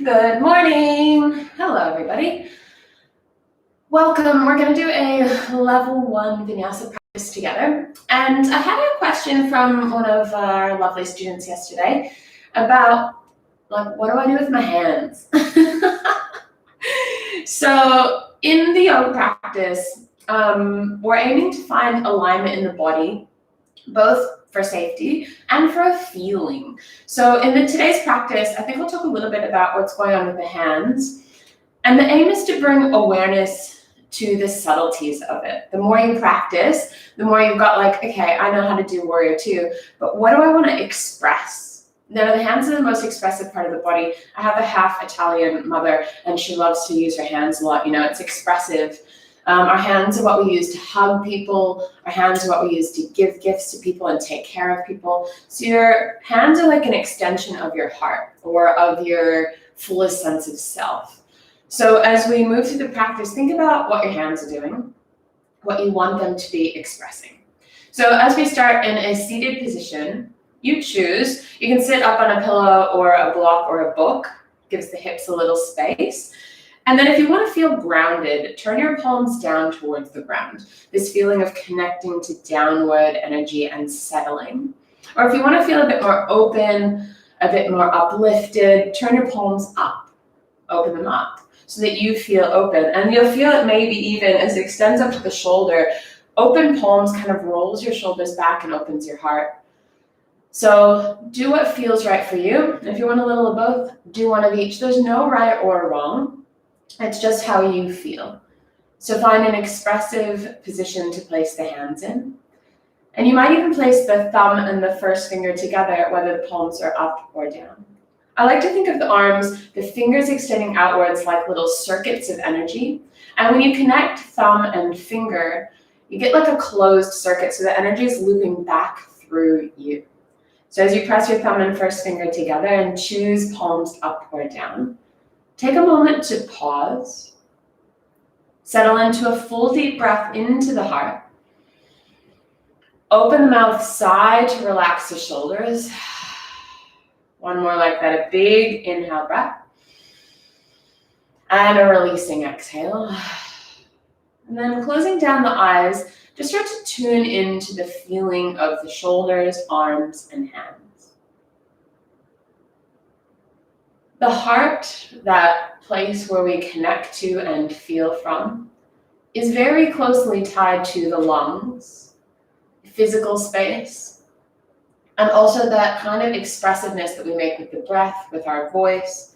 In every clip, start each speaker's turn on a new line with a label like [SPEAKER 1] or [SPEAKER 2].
[SPEAKER 1] Good morning. Hello, everybody. Welcome. We're going to do a level 1 Vinyasa practice together. And I had a question from one of our lovely students yesterday about, what do I do with my hands? So in the yoga practice, we're aiming to find alignment in the body, both for safety and for a feeling. So in today's practice, I think we'll talk a little bit about what's going on with the hands. And the aim is to bring awareness to the subtleties of it. The more you practice, the more you've got okay, I know how to do Warrior 2, but what do I want to express? Now, the hands are the most expressive part of the body. I have a half Italian mother, and she loves to use her hands a lot. It's expressive. Our hands are what we use to hug people. Our hands are what we use to give gifts to people and take care of people. So your hands are like an extension of your heart or of your fullest sense of self. So as we move through the practice, think about what your hands are doing, what you want them to be expressing. So as we start in a seated position, you choose. You can sit up on a pillow or a block or a book. Gives the hips a little space. And then if you want to feel grounded, turn your palms down towards the ground. This feeling of connecting to downward energy and settling. Or if you want to feel a bit more open, a bit more uplifted, turn your palms up. Open them up so that you feel open. And you'll feel it maybe even as it extends up to the shoulder. Open palms kind of rolls your shoulders back and opens your heart. So do what feels right for you. If you want a little of both, do one of each. There's no right or wrong. It's just how you feel. So find an expressive position to place the hands in. And you might even place the thumb and the first finger together, whether the palms are up or down. I like to think of the arms, the fingers extending outwards like little circuits of energy. And when you connect thumb and finger, you get like a closed circuit, so the energy is looping back through you. So as you press your thumb and first finger together and choose palms up or down, take a moment to pause, settle into a full deep breath into the heart. Open the mouth side to relax the shoulders. One more like that, a big inhale breath. And a releasing exhale. And then closing down the eyes, just start to tune into the feeling of the shoulders, arms, and hands. The heart, that place where we connect to and feel from, is very closely tied to the lungs, physical space, and also that kind of expressiveness that we make with the breath, with our voice.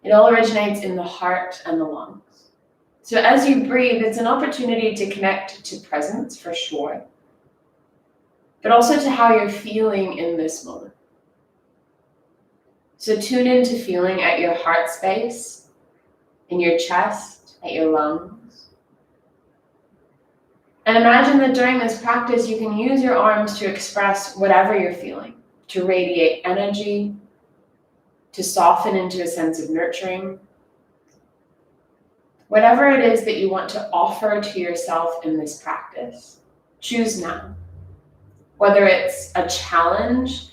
[SPEAKER 1] It all originates in the heart and the lungs. So as you breathe, it's an opportunity to connect to presence for sure, but also to how you're feeling in this moment. So tune into feeling at your heart space, in your chest, at your lungs. And imagine that during this practice, you can use your arms to express whatever you're feeling, to radiate energy, to soften into a sense of nurturing. Whatever it is that you want to offer to yourself in this practice, choose now. Whether it's a challenge,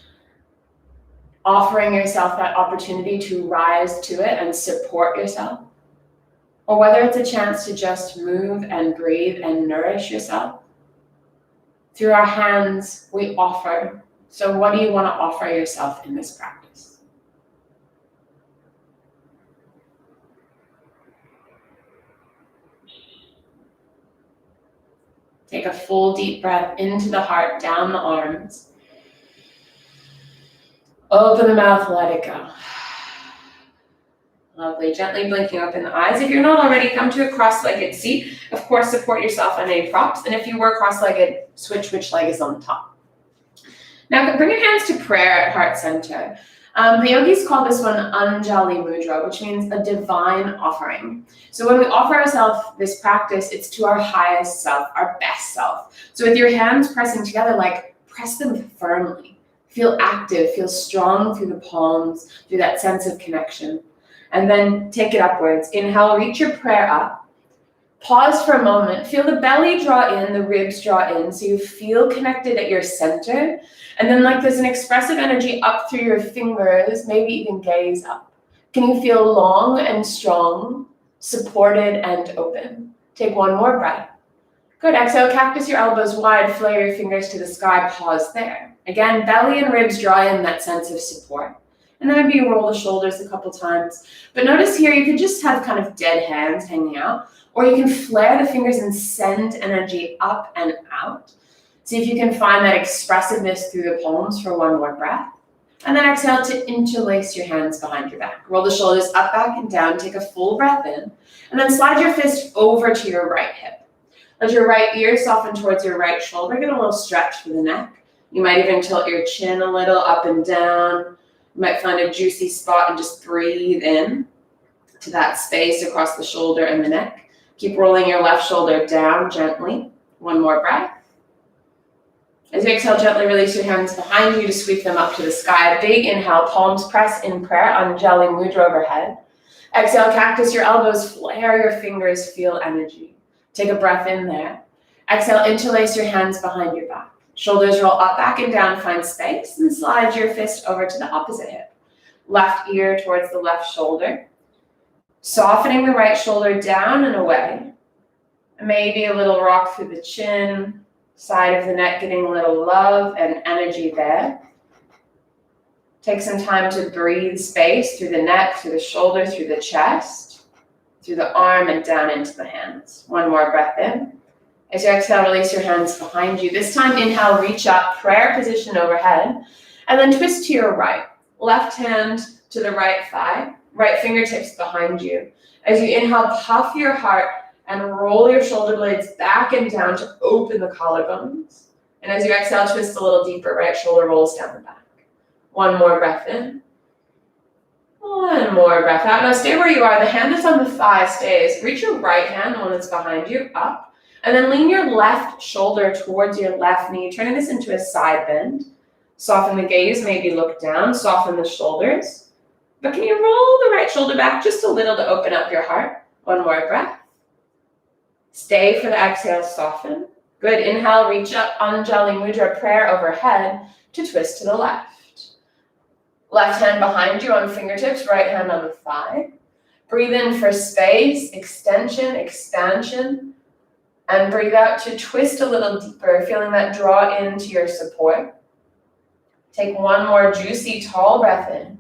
[SPEAKER 1] offering yourself that opportunity to rise to it and support yourself, or whether it's a chance to just move and breathe and nourish yourself. Through our hands, we offer. So what do you want to offer yourself in this practice? Take a full deep breath into the heart, down the arms. Open the mouth, let it go. Lovely. Gently blinking open the eyes. If you're not already, come to a cross-legged seat. Of course, support yourself on any props. And if you were cross-legged, switch which leg is on the top. Now, bring your hands to prayer at heart center. The yogis call this one Anjali Mudra, which means a divine offering. So when we offer ourselves this practice, it's to our highest self, our best self. So with your hands pressing together, press them firmly. Feel active, feel strong through the palms, through that sense of connection. And then take it upwards. Inhale, reach your prayer up. Pause for a moment. Feel the belly draw in, the ribs draw in, so you feel connected at your center. And then there's an expressive energy up through your fingers, maybe even gaze up. Can you feel long and strong, supported and open? Take one more breath. Good, exhale, cactus your elbows wide, flare your fingers to the sky, pause there. Again, belly and ribs draw in that sense of support. And then maybe you roll the shoulders a couple times. But notice here, you can just have kind of dead hands hanging out, or you can flare the fingers and send energy up and out. See if you can find that expressiveness through the palms for one more breath. And then exhale to interlace your hands behind your back. Roll the shoulders up, back, and down. Take a full breath in. And then slide your fist over to your right hip. Let your right ear soften towards your right shoulder. Get a little stretch for the neck. You might even tilt your chin a little up and down. You might find a juicy spot and just breathe in to that space across the shoulder and the neck. Keep rolling your left shoulder down gently. One more breath. As you exhale, gently release your hands behind you to sweep them up to the sky. Big inhale, palms press in prayer, Anjali Mudra overhead. Exhale, cactus your elbows, flare your fingers, feel energy. Take a breath in there. Exhale, interlace your hands behind your back. Shoulders roll up, back, and down, find space, and slide your fist over to the opposite hip. Left ear towards the left shoulder. Softening the right shoulder down and away. Maybe a little rock through the chin, side of the neck, getting a little love and energy there. Take some time to breathe space through the neck, through the shoulder, through the chest, through the arm, and down into the hands. One more breath in. As you exhale, release your hands behind you. This time, inhale, reach up, prayer position overhead, and then twist to your right. Left hand to the right thigh, right fingertips behind you. As you inhale, puff your heart and roll your shoulder blades back and down to open the collarbones. And as you exhale, twist a little deeper, right shoulder rolls down the back. One more breath in. One more breath out. Now stay where you are. The hand that's on the thigh stays. Reach your right hand, the one that's behind you, up. And then lean your left shoulder towards your left knee, turning this into a side bend. Soften the gaze, maybe look down, soften the shoulders. But can you roll the right shoulder back just a little to open up your heart? One more breath. Stay for the exhale, soften. Good, inhale, reach up, Anjali Mudra, prayer overhead to twist to the left. Left hand behind you on fingertips, right hand on the thigh. Breathe in for space, extension, expansion. And breathe out to twist a little deeper, feeling that draw into your support. Take one more juicy, tall breath in.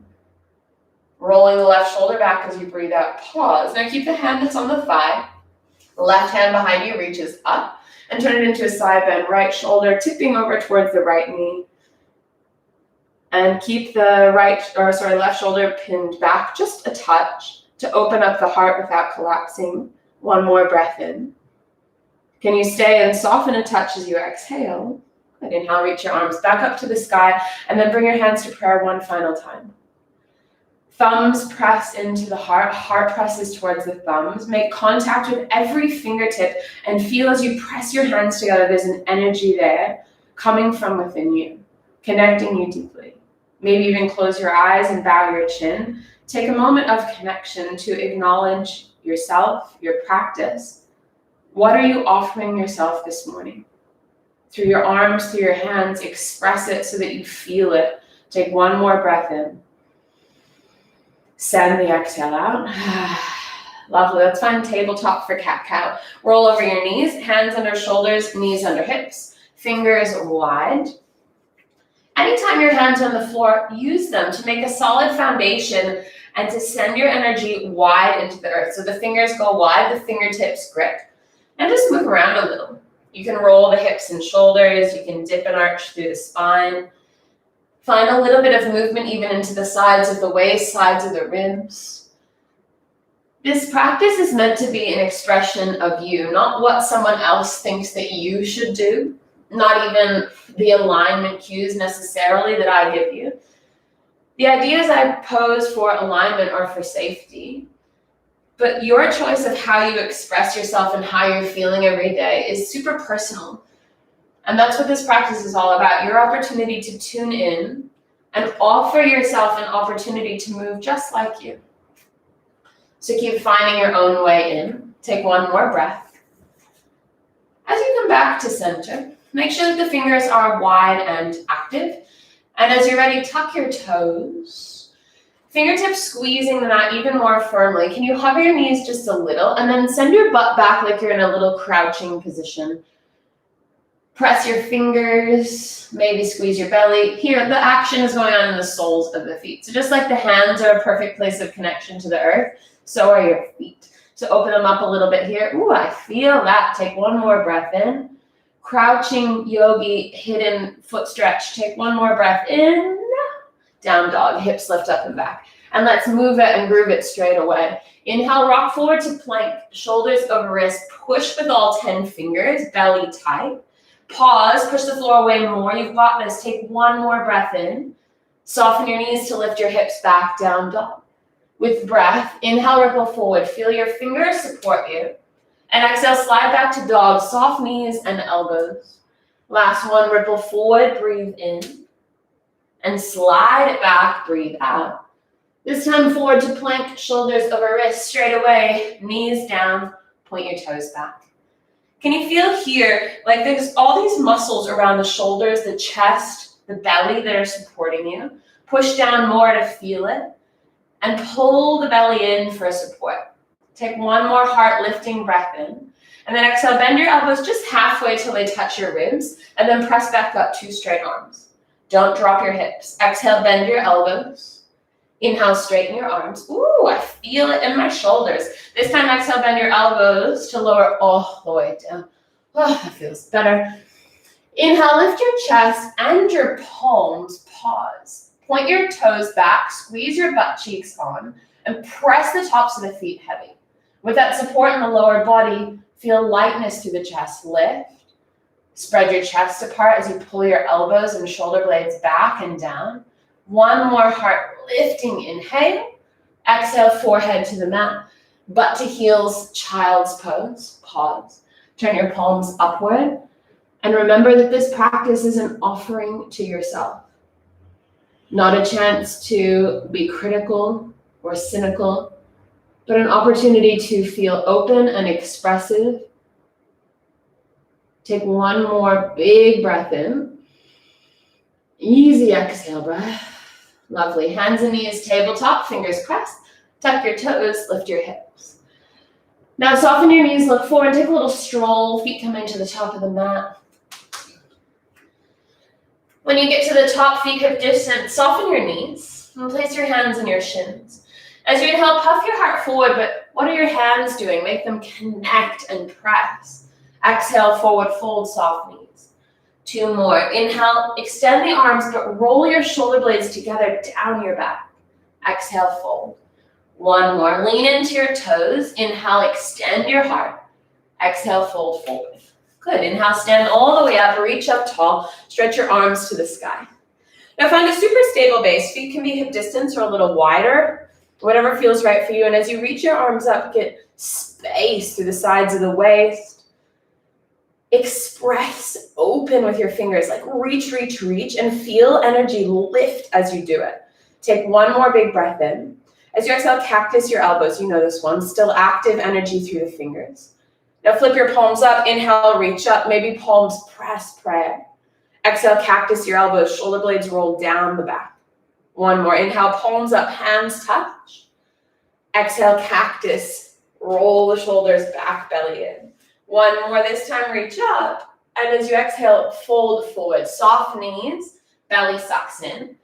[SPEAKER 1] Rolling the left shoulder back as you breathe out, pause. Now keep the hand that's on the thigh. The left hand behind you reaches up and turn it into a side bend. Right shoulder tipping over towards the right knee. And keep the left shoulder pinned back just a touch to open up the heart without collapsing. One more breath in. Can you stay and soften a touch as you exhale? Good. Inhale, reach your arms back up to the sky, and then bring your hands to prayer one final time. Thumbs press into the heart, heart presses towards the thumbs. Make contact with every fingertip and feel as you press your hands together, there's an energy there coming from within you, connecting you deeply. Maybe even close your eyes and bow your chin. Take a moment of connection to acknowledge yourself, your practice. What are you offering yourself this morning? Through your arms, through your hands, express it so that you feel it. Take one more breath in. Send the exhale out. Lovely. Let's find tabletop for cat-cow. Roll over your knees, hands under shoulders, knees under hips, fingers wide. Anytime your hands are on the floor, use them to make a solid foundation and to send your energy wide into the earth. So the fingers go wide, the fingertips grip. And just move around a little. You can roll the hips and shoulders. You can dip and arch through the spine. Find a little bit of movement even into the sides of the waist, sides of the ribs. This practice is meant to be an expression of you, not what someone else thinks that you should do, not even the alignment cues necessarily that I give you. The ideas I pose for alignment are for safety. But your choice of how you express yourself and how you're feeling every day is super personal. And that's what this practice is all about, your opportunity to tune in and offer yourself an opportunity to move just like you. So keep finding your own way in. Take one more breath. As you come back to center, make sure that the fingers are wide and active. And as you're ready, tuck your toes. Fingertips squeezing the mat even more firmly. Can you hover your knees just a little and then send your butt back like you're in a little crouching position. Press your fingers, maybe squeeze your belly. Here, the action is going on in the soles of the feet. So just like the hands are a perfect place of connection to the earth, so are your feet. So open them up a little bit here. Ooh, I feel that. Take one more breath in. Crouching yogi, hidden foot stretch. Take one more breath in. Down dog, hips lift up and back. And let's move it and groove it straight away. Inhale, rock forward to plank, shoulders over wrist. Push with all 10 fingers, belly tight. Pause, push the floor away more. You've got this. Take one more breath in. Soften your knees to lift your hips back, down dog. With breath, inhale, ripple forward. Feel your fingers support you. And exhale, slide back to dog. Soft knees and elbows. Last one, ripple forward, breathe in. And slide it back, breathe out. This time forward to plank, shoulders over wrist, straight away, knees down, point your toes back. Can you feel here, like there's all these muscles around the shoulders, the chest, the belly that are supporting you. Push down more to feel it and pull the belly in for support. Take one more heart lifting breath in and then exhale, bend your elbows just halfway till they touch your ribs and then press back up, 2 straight arms. Don't drop your hips. Exhale, bend your elbows. Inhale, straighten your arms. Ooh, I feel it in my shoulders. This time, exhale, bend your elbows to lower all the way down. Oh, that feels better. Inhale, lift your chest and your palms. Pause. Point your toes back, squeeze your butt cheeks on, and press the tops of the feet heavy. With that support in the lower body, feel lightness through the chest. Lift. Spread your chest apart as you pull your elbows and shoulder blades back and down. One more heart lifting inhale. Exhale, forehead to the mat. Butt to heels, child's pose. Pause. Turn your palms upward. And remember that this practice is an offering to yourself. Not a chance to be critical or cynical, but an opportunity to feel open and expressive. Take one more big breath in. Easy exhale breath. Lovely. Hands and knees tabletop, fingers pressed. Tuck your toes, lift your hips. Now soften your knees, look forward, take a little stroll, feet coming to the top of the mat. When you get to the top, feet hip distance, soften your knees and place your hands on your shins. As you inhale, puff your heart forward, but what are your hands doing? Make them connect and press. Exhale, forward fold, soft knees. 2 more. Inhale, extend the arms, but roll your shoulder blades together down your back. Exhale, fold. 1 more. Lean into your toes. Inhale, extend your heart. Exhale, fold forward. Good. Inhale, stand all the way up, reach up tall, stretch your arms to the sky. Now find a super stable base. Feet can be hip distance or a little wider, whatever feels right for you. And as you reach your arms up, get space through the sides of the waist. Express open with your fingers, like reach, reach, reach, and feel energy lift as you do it. Take 1 more big breath in. As you exhale, cactus your elbows. You know this one. Still active energy through the fingers. Now flip your palms up. Inhale, reach up. Maybe palms press, prayer. Exhale, cactus your elbows. Shoulder blades roll down the back. 1 more. Inhale, palms up, hands touch. Exhale, cactus. Roll the shoulders back, belly in. 1 more. This time, reach up. And as you exhale, fold forward. Soft knees, belly sucks in.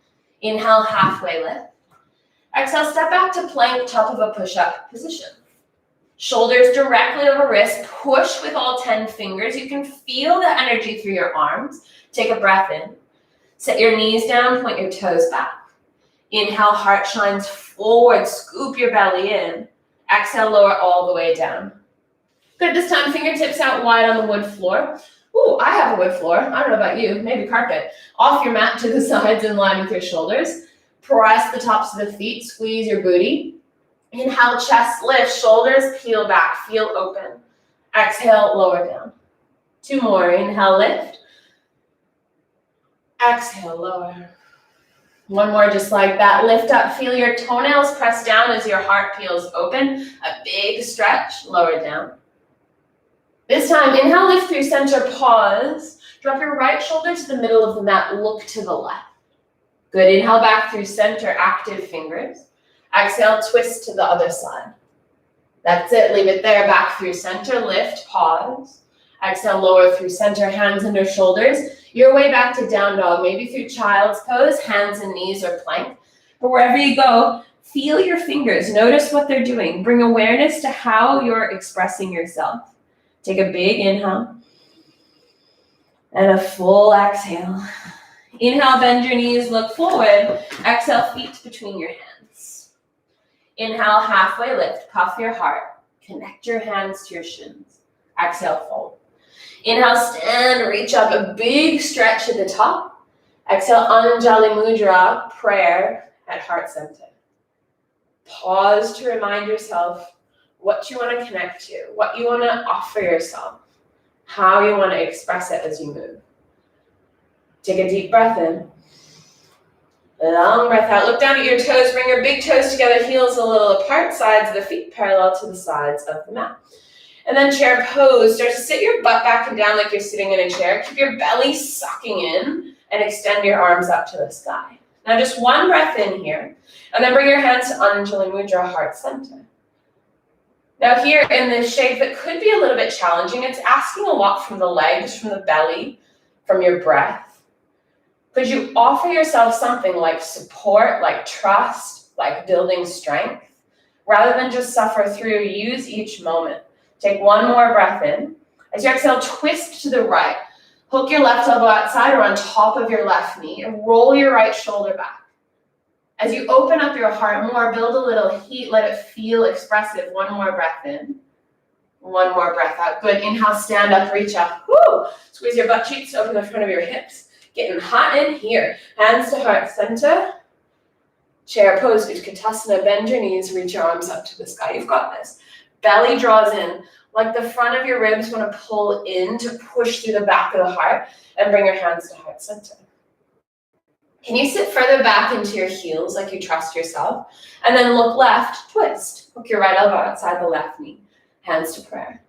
[SPEAKER 1] Inhale, halfway lift. Exhale, step back to plank, top of a push-up position. Shoulders directly over wrist. Push with all 10 fingers. You can feel the energy through your arms. Take a breath in. Set your knees down, point your toes back. Inhale, heart shines forward. Scoop your belly in. Exhale, lower all the way down. Good, this time fingertips out wide on the wood floor. Ooh, I have a wood floor. I don't know about you, maybe carpet. Off your mat to the sides in line with your shoulders. Press the tops of the feet, squeeze your booty. Inhale, chest lift, shoulders peel back, feel open. Exhale, lower down. 2 more, inhale, lift. Exhale, lower. 1 more, just like that. Lift up, feel your toenails press down as your heart peels open. A big stretch, lower down. This time, inhale, lift through center, pause. Drop your right shoulder to the middle of the mat, look to the left. Good, inhale back through center, active fingers. Exhale, twist to the other side. That's it, leave it there, back through center, lift, pause. Exhale, lower through center, hands under shoulders. Your way back to down dog, maybe through child's pose, hands and knees or plank. But wherever you go, feel your fingers, notice what they're doing. Bring awareness to how you're expressing yourself. Take a big inhale and a full exhale. Inhale, bend your knees, look forward. Exhale, feet between your hands. Inhale, halfway lift, puff your heart. Connect your hands to your shins. Exhale, fold. Inhale, stand, reach up, a big stretch at the top. Exhale, Anjali Mudra, prayer at heart center. Pause to remind yourself what you want to connect to, what you want to offer yourself, how you want to express it as you move. Take a deep breath in. Long breath out. Look down at your toes. Bring your big toes together, heels a little apart, sides of the feet parallel to the sides of the mat. And then chair pose. Start to sit your butt back and down like you're sitting in a chair. Keep your belly sucking in and extend your arms up to the sky. Now just one breath in here. And then bring your hands to Anjali Mudra, heart center. Now here in this shape that could be a little bit challenging, it's asking a lot from the legs, from the belly, from your breath. Could you offer yourself something like support, like trust, like building strength? Rather than just suffer through, use each moment. Take one more breath in. As you exhale, twist to the right. Hook your left elbow outside or on top of your left knee and roll your right shoulder back. As you open up your heart more, build a little heat, let it feel expressive. One more breath in. One more breath out. Good. Inhale, stand up, reach up. Woo! Squeeze your butt cheeks, open the front of your hips. Getting hot in here. Hands to heart center. Chair pose, Utkatasana. Bend your knees, reach your arms up to the sky. You've got this. Belly draws in. Like the front of your ribs want to pull in to push through the back of the heart. And bring your hands to heart center. Can you sit further back into your heels like you trust yourself? And then look left, twist. Hook your right elbow outside the left knee. Hands to prayer.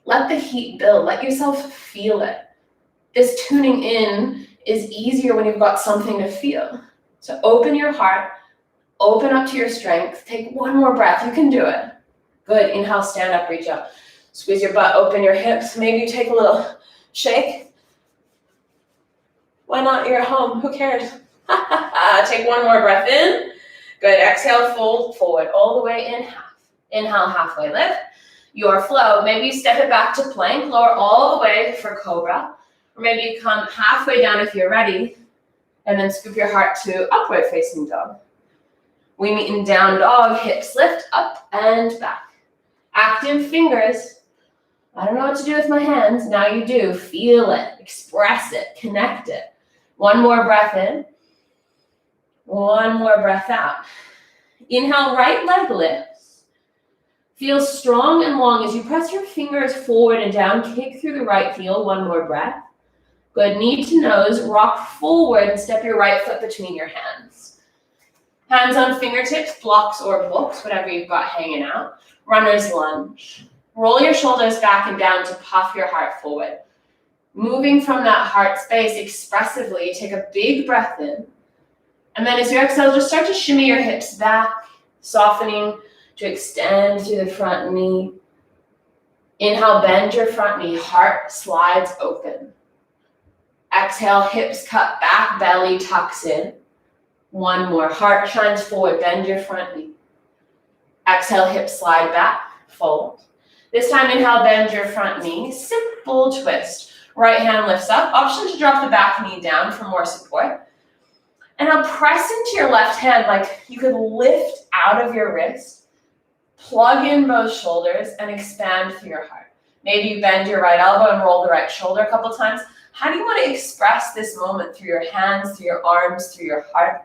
[SPEAKER 1] Let the heat build. Let yourself feel it. This tuning in is easier when you've got something to feel. So open your heart, open up to your strength. Take one more breath. You can do it. Good. Inhale, stand up, reach up. Squeeze your butt, open your hips. Maybe you take a little shake. Why not? You're at home. Who cares? Take one more breath in. Good. Exhale, fold forward all the way in half. Inhale, halfway lift. Your flow. Maybe you step it back to plank, lower all the way for cobra. Or maybe you come halfway down if you're ready, and then scoop your heart to upward facing dog. We meet in down dog, hips lift up and back. Active fingers. I don't know what to do with my hands. Now you do. Feel it, express it, connect it. One more breath in. One more breath out. Inhale, right leg lifts. Feel strong and long as you press your fingers forward and down. Kick through the right heel. One more breath. Good. Knee to nose. Rock forward and step your right foot between your hands. Hands on fingertips, blocks or books, whatever you've got hanging out. Runner's lunge. Roll your shoulders back and down to puff your heart forward. Moving from that heart space expressively, take a big breath in. And then as you exhale, just start to shimmy your hips back, softening to extend through the front knee. Inhale, bend your front knee, heart slides open. Exhale, hips cut back, belly tucks in. One more, heart shines forward, bend your front knee. Exhale, hips slide back, fold. This time, inhale, bend your front knee, simple twist. Right hand lifts up, option to drop the back knee down for more support. And now press into your left hand like you could lift out of your wrist, plug in both shoulders, and expand through your heart. Maybe you bend your right elbow and roll the right shoulder a couple times. How do you want to express this moment through your hands, through your arms, through your heart?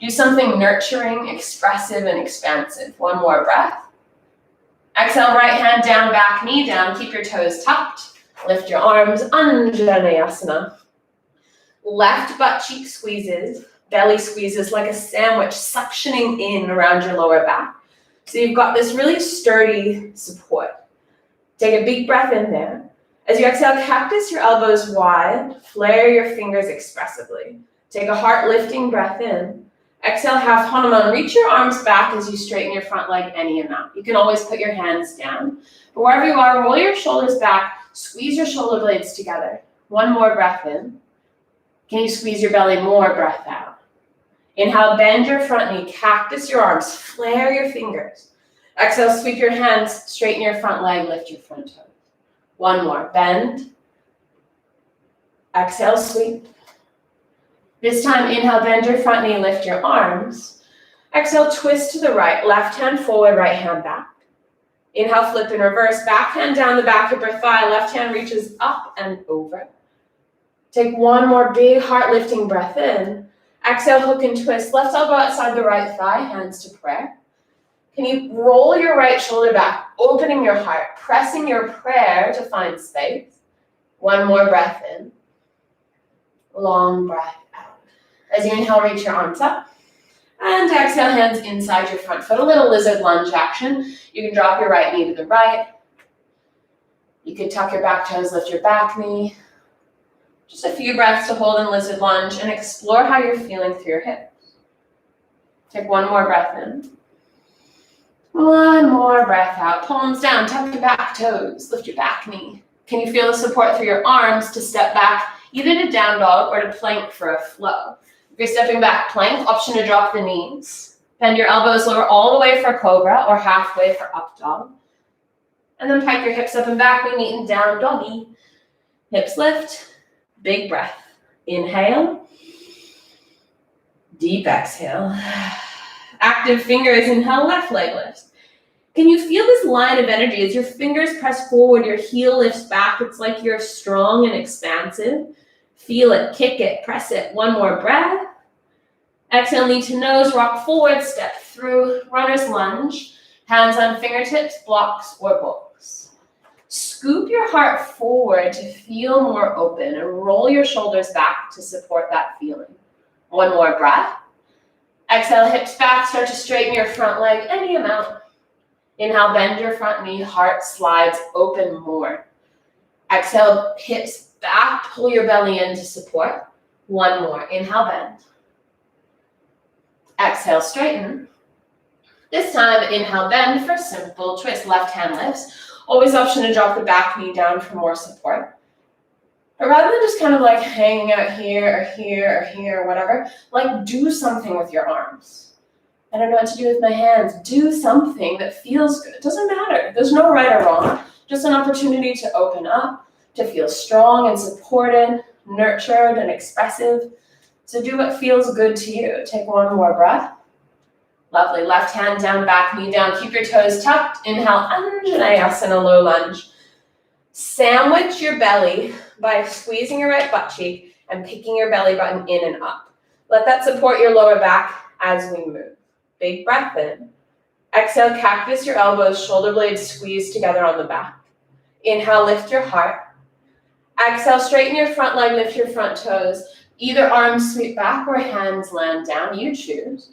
[SPEAKER 1] Do something nurturing, expressive, and expansive. One more breath. Exhale, right hand down, back knee down. Keep your toes tucked. Lift your arms, Anjaneyasana. Left butt cheek squeezes, belly squeezes like a sandwich, suctioning in around your lower back. So you've got this really sturdy support. Take a big breath in there. As you exhale, cactus your elbows wide, flare your fingers expressively. Take a heart lifting breath in. Exhale, half Hanuman. Reach your arms back as you straighten your front leg any amount. You can always put your hands down. But wherever you are, roll your shoulders back. Squeeze your shoulder blades together. One more breath in. Can you squeeze your belly more? Breath out. Inhale, bend your front knee. Cactus your arms. Flare your fingers. Exhale, sweep your hands. Straighten your front leg. Lift your front toes. One more. Bend. Exhale, sweep. This time, inhale, bend your front knee, lift your arms. Exhale, twist to the right, left hand forward, right hand back. Inhale, flip in reverse, back hand down the back of your thigh, left hand reaches up and over. Take one more big heart lifting breath in. Exhale, hook and twist, left elbow outside the right thigh, hands to prayer. Can you roll your right shoulder back, opening your heart, pressing your prayer to find space. One more breath in. Long breath out. As you inhale, reach your arms up. And exhale, hands inside your front foot. A little lizard lunge action. You can drop your right knee to the right. You could tuck your back toes, lift your back knee. Just a few breaths to hold in lizard lunge and explore how you're feeling through your hips. Take one more breath in. One more breath out. Palms down, tuck your back toes, lift your back knee. Can you feel the support through your arms to step back, either to down dog or to plank for a flow? If you're stepping back, plank, option to drop the knees. Bend your elbows lower all the way for cobra or halfway for up dog. And then pike your hips up and back, we meet in down doggy. Hips lift, big breath. Inhale, deep exhale. Active fingers, inhale, left leg lifts. Can you feel this line of energy as your fingers press forward, your heel lifts back? It's like you're strong and expansive. Feel it, kick it, press it. One more breath. Exhale, knee to nose, rock forward, step through, runner's lunge. Hands on fingertips, blocks or books. Scoop your heart forward to feel more open and roll your shoulders back to support that feeling. One more breath. Exhale, hips back, start to straighten your front leg any amount. Inhale, bend your front knee, heart slides open more. Exhale, hips back, pull your belly in to support. One more. Inhale, bend. Exhale, straighten. This time, inhale, bend for simple twist. Left hand lifts. Always option to drop the back knee down for more support. But rather than just kind of like hanging out here or here or here or whatever, like do something with your arms. I don't know what to do with my hands. Do something that feels good. It doesn't matter. There's no right or wrong. Just an opportunity to open up, to feel strong and supported, nurtured and expressive. So do what feels good to you. Take one more breath. Lovely. Left hand down, back knee down. Keep your toes tucked. Inhale, Anjaneyasana, low lunge. Sandwich your belly by squeezing your right butt cheek and picking your belly button in and up. Let that support your lower back as we move. Big breath in. Exhale, cactus your elbows, shoulder blades squeeze together on the back. Inhale, lift your heart. Exhale, straighten your front leg, lift your front toes. Either arm sweep back or hands land down, you choose.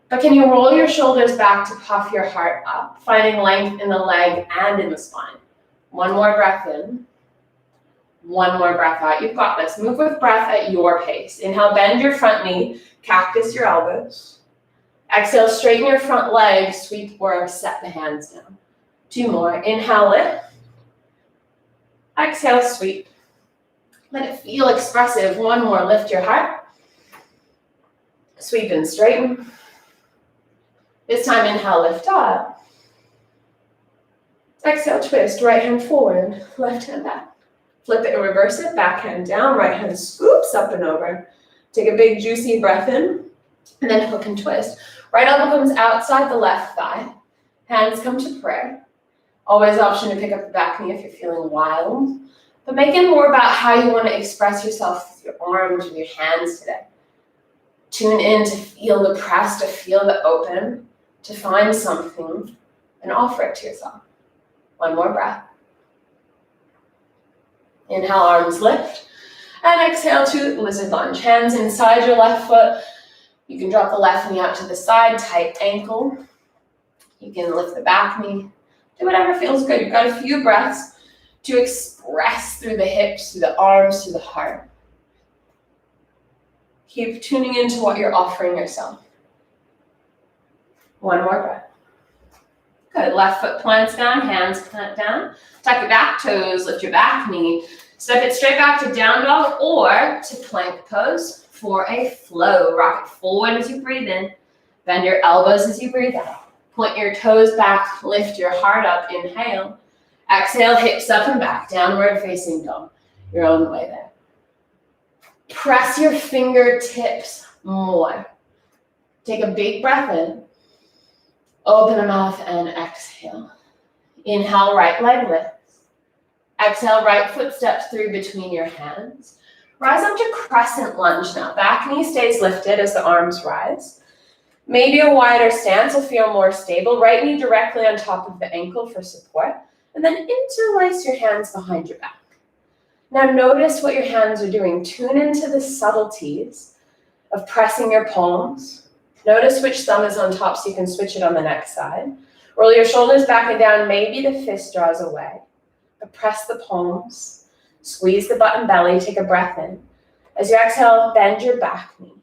[SPEAKER 1] But can you roll your shoulders back to puff your heart up, finding length in the leg and in the spine. One more breath in. One more breath out. You've got this. Move with breath at your pace. Inhale, bend your front knee, cactus your elbows. Exhale, straighten your front leg, sweep or set the hands down. Two more. Inhale, lift. Exhale, sweep. Let it feel expressive. One more. Lift your heart. Sweep and straighten. This time, inhale, lift up. Exhale, twist. Right hand forward, left hand back. Flip it and reverse it. Back hand down, right hand scoops up and over. Take a big, juicy breath in, and then hook and twist. Right elbow comes outside the left thigh. Hands come to prayer. Always option to pick up the back knee if you're feeling wild. But make it more about how you want to express yourself with your arms, with your hands today. Tune in to feel the press, to feel the open, to find something and offer it to yourself. One more breath. Inhale, arms lift. And exhale to lizard lunge. Hands inside your left foot. You can drop the left knee out to the side, tight ankle. You can lift the back knee. Do whatever feels good. You've got a few breaths to express through the hips, through the arms, through the heart. Keep tuning into what you're offering yourself. One more breath. Good. Left foot plants down, hands plant down. Tuck your back toes, lift your back knee. Step it straight back to down dog or to plank pose for a flow. Rock it forward as you breathe in. Bend your elbows as you breathe out. Point your toes back, lift your heart up, inhale. Exhale, hips up and back, downward facing dog. You're on the way there. Press your fingertips more. Take a big breath in. Open the mouth and exhale. Inhale, right leg lifts. Exhale, right foot steps through between your hands. Rise up to crescent lunge now. Back knee stays lifted as the arms rise. Maybe a wider stance will feel more stable. Right knee directly on top of the ankle for support. And then interlace your hands behind your back. Now notice what your hands are doing. Tune into the subtleties of pressing your palms. Notice which thumb is on top so you can switch it on the next side. Roll your shoulders back and down. Maybe the fist draws away. But press the palms. Squeeze the butt and belly. Take a breath in. As you exhale, bend your back knee.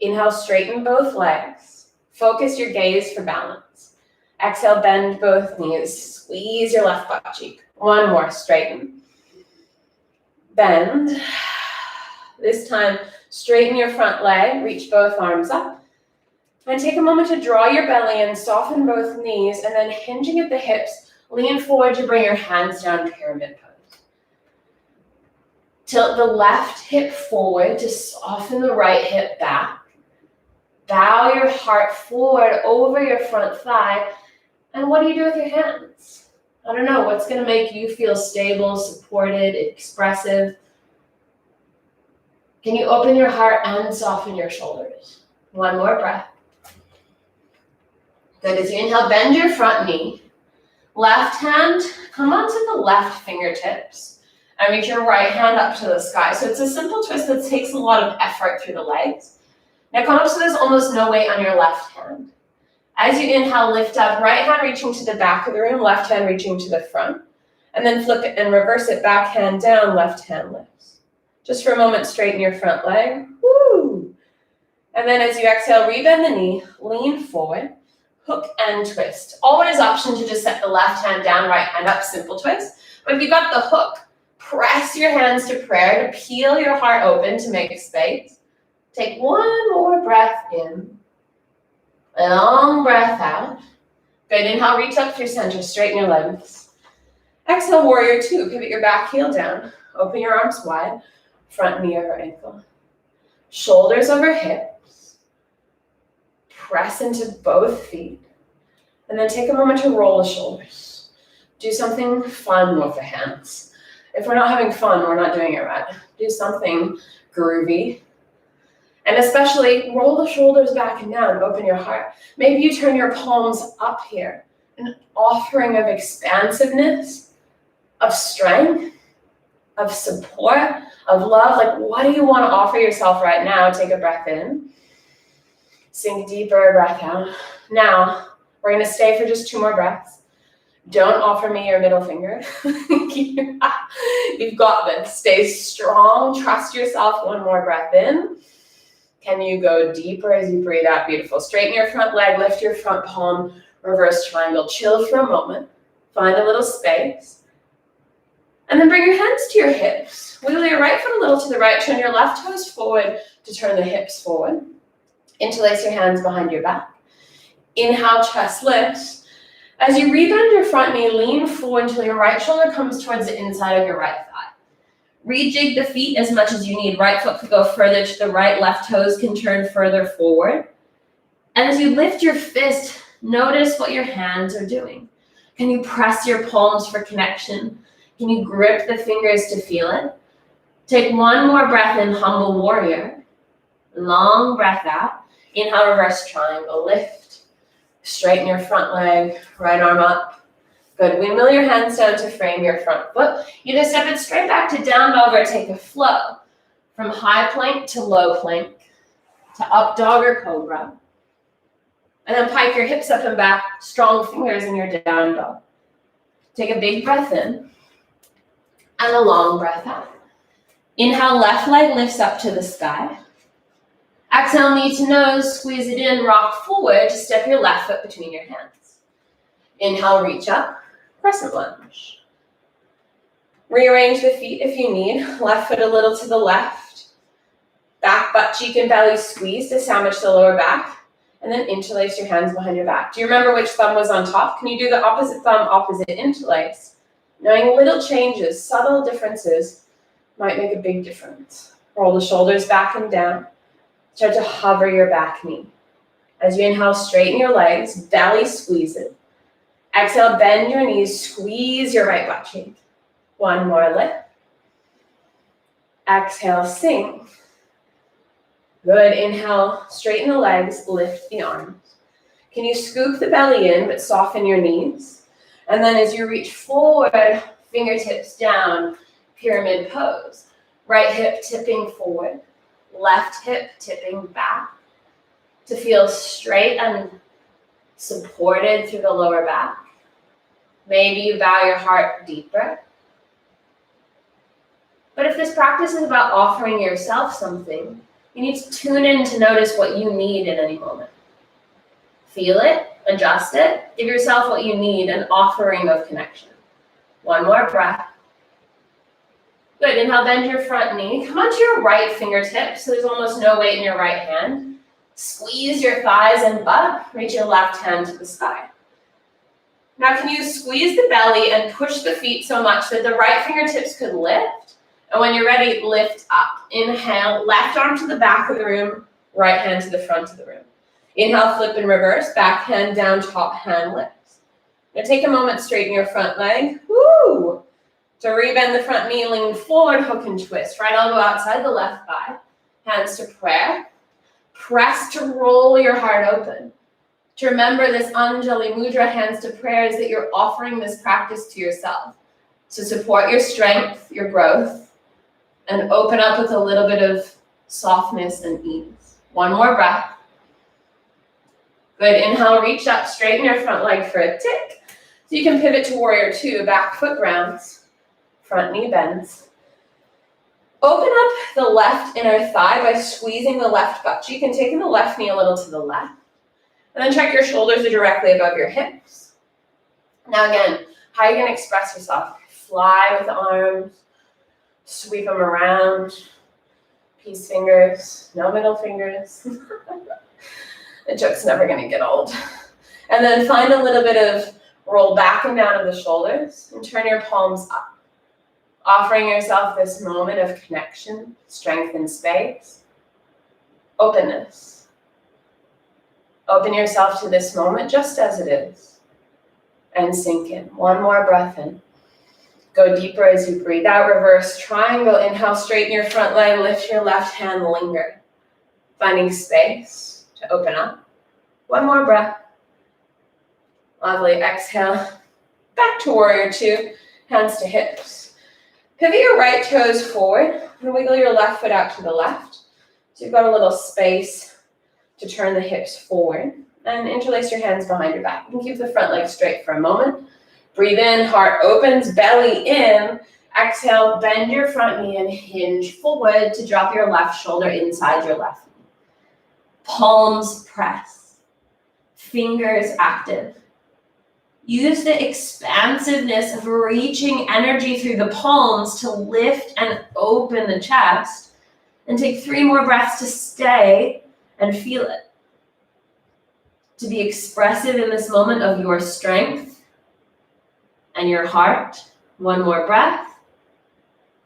[SPEAKER 1] Inhale, straighten both legs. Focus your gaze for balance. Exhale, bend both knees. Squeeze your left butt cheek. One more, straighten. Bend. This time, straighten your front leg. Reach both arms up. And take a moment to draw your belly in, soften both knees, and then hinging at the hips, lean forward to bring your hands down, pyramid pose. Tilt the left hip forward to soften the right hip back. Bow your heart forward over your front thigh. And what do you do with your hands? I don't know, what's going to make you feel stable, supported, expressive? Can you open your heart and soften your shoulders? One more breath. Good. As you inhale, bend your front knee. Left hand, come onto the left fingertips and reach your right hand up to the sky. So it's a simple twist that takes a lot of effort through the legs. Now come up so there's almost no weight on your left hand. As you inhale, lift up, right hand reaching to the back of the room, left hand reaching to the front. And then flip it and reverse it, back hand down, left hand lifts. Just for a moment, straighten your front leg. Woo! And then as you exhale, rebend the knee, lean forward. Hook and twist. Always option to just set the left hand down, right hand up, simple twist. But if you got the hook, press your hands to prayer to peel your heart open to make space. Take one more breath in. A long breath out. Good. Inhale, reach up through center, straighten your legs. Exhale, warrior two. Pivot your back heel down. Open your arms wide. Front knee over ankle. Shoulders over hips. Press into both feet. And then take a moment to roll the shoulders. Do something fun with the hands. If we're not having fun, we're not doing it right. Do something groovy. And especially roll the shoulders back and down. Open your heart. Maybe you turn your palms up here. An offering of expansiveness, of strength, of support, of love. Like, what do you want to offer yourself right now? Take a breath in. Sink deeper, breath out. Now, we're going to stay for just 2 more breaths. Don't offer me your middle finger. You've got this. Stay strong. Trust yourself. 1 more breath in. Can you go deeper as you breathe out? Beautiful. Straighten your front leg. Lift your front palm. Reverse triangle. Chill for a moment. Find a little space. And then bring your hands to your hips. Wiggle your right foot a little to the right. Turn your left toes forward to turn the hips forward. Interlace your hands behind your back. Inhale, chest lifts. As you rebend your front knee, lean forward until your right shoulder comes towards the inside of your right thigh. Rejig the feet as much as you need. Right foot could go further to the right. Left toes can turn further forward. And as you lift your fist, notice what your hands are doing. Can you press your palms for connection? Can you grip the fingers to feel it? Take 1 more breath in, humble warrior. Long breath out. Inhale, reverse triangle. Lift. Straighten your front leg. Right arm up. Good. Windmill your hands down to frame your front foot. Either step it straight back to down dog or take a flow from high plank to low plank to up dog or cobra. And then pike your hips up and back. Strong fingers in your down dog. Take a big breath in and a long breath out. Inhale, left leg lifts up to the sky. Exhale, knee to nose, squeeze it in, rock forward to step your left foot between your hands. Inhale, reach up, crescent lunge. Rearrange the feet if you need. Left foot a little to the left. Back, butt, cheek, and belly squeeze to sandwich the lower back. And then interlace your hands behind your back. Do you remember which thumb was on top? Can you do the opposite thumb, opposite interlace? Knowing little changes, subtle differences, might make a big difference. Roll the shoulders back and down. Start to hover your back knee. As you inhale, straighten your legs, belly squeeze it. Exhale, bend your knees, squeeze your right butt cheek. One more lift. Exhale, sink. Good, inhale, straighten the legs, lift the arms. Can you scoop the belly in, but soften your knees? And then as you reach forward, fingertips down, pyramid pose. Right hip tipping forward, left hip tipping back. To feel straight and supported through the lower back. Maybe you bow your heart deeper. But if this practice is about offering yourself something, you need to tune in to notice what you need in any moment. Feel it, adjust it, give yourself what you need, an offering of connection. One more breath. Good, inhale, bend your front knee. Come onto your right fingertips, so there's almost no weight in your right hand. Squeeze your thighs and butt, reach your left hand to the sky. Now can you squeeze the belly and push the feet so much that the right fingertips could lift? And when you're ready, lift up. Inhale, left arm to the back of the room, right hand to the front of the room. Inhale, flip and reverse, back hand down, top hand lifts. Now take a moment, straighten your front leg. Woo! To rebend the front knee, lean forward, hook and twist. Right elbow outside the left thigh. Hands to prayer. Press to roll your heart open. To remember this Anjali Mudra, hands to prayer, is that you're offering this practice to yourself to support your strength, your growth, and open up with a little bit of softness and ease. One more breath. Good, inhale, reach up, straighten your front leg for a tick. So you can pivot to warrior two, back foot grounds, front knee bends. Open up the left inner thigh by squeezing the left butt cheek and taking the left knee a little to the left. And then check your shoulders are directly above your hips. Now again, how are you going to express yourself? Fly with the arms, sweep them around, peace fingers, no middle fingers. The joke's never going to get old. And then find a little bit of roll back and down of the shoulders and turn your palms up. Offering yourself this moment of connection, strength and space, openness. Open yourself to this moment just as it is. And sink in. One more breath in. Go deeper as you breathe out. Reverse triangle. Inhale, straighten your front leg. Lift your left hand, linger. Finding space to open up. One more breath. Lovely. Exhale. Back to warrior two. Hands to hips. Pivot your right toes forward and wiggle your left foot out to the left. So you've got a little space to turn the hips forward. And interlace your hands behind your back. You can keep the front leg straight for a moment. Breathe in, heart opens, belly in. Exhale, bend your front knee and hinge forward to drop your left shoulder inside your left knee. Palms press. Fingers active. Use the expansiveness of reaching energy through the palms to lift and open the chest. And take 3 more breaths to stay and feel it. To be expressive in this moment of your strength and your heart. One more breath.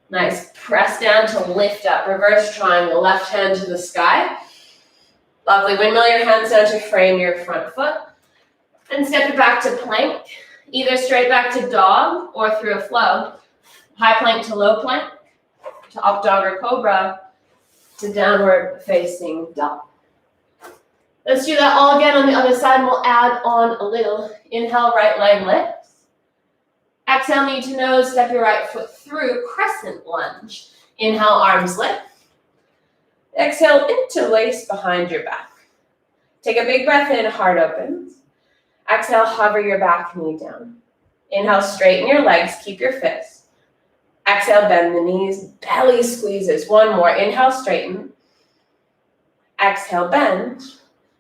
[SPEAKER 1] Nice. Press down to lift up. Reverse triangle. Left hand to the sky. Lovely. Windmill your hands down to frame your front foot. And step it back to plank. Either straight back to dog or through a flow. High plank to low plank. To up dog or cobra. To downward facing dog. Let's do that all again on the other side, and we'll add on a little. Inhale, right leg lifts. Exhale, knee to nose, step your right foot through, crescent lunge. Inhale, arms lift. Exhale, interlace behind your back. Take a big breath in, heart opens. Exhale, hover your back knee down. Inhale, straighten your legs, keep your fists. Exhale, bend the knees, belly squeezes. One more, inhale, straighten. Exhale, bend.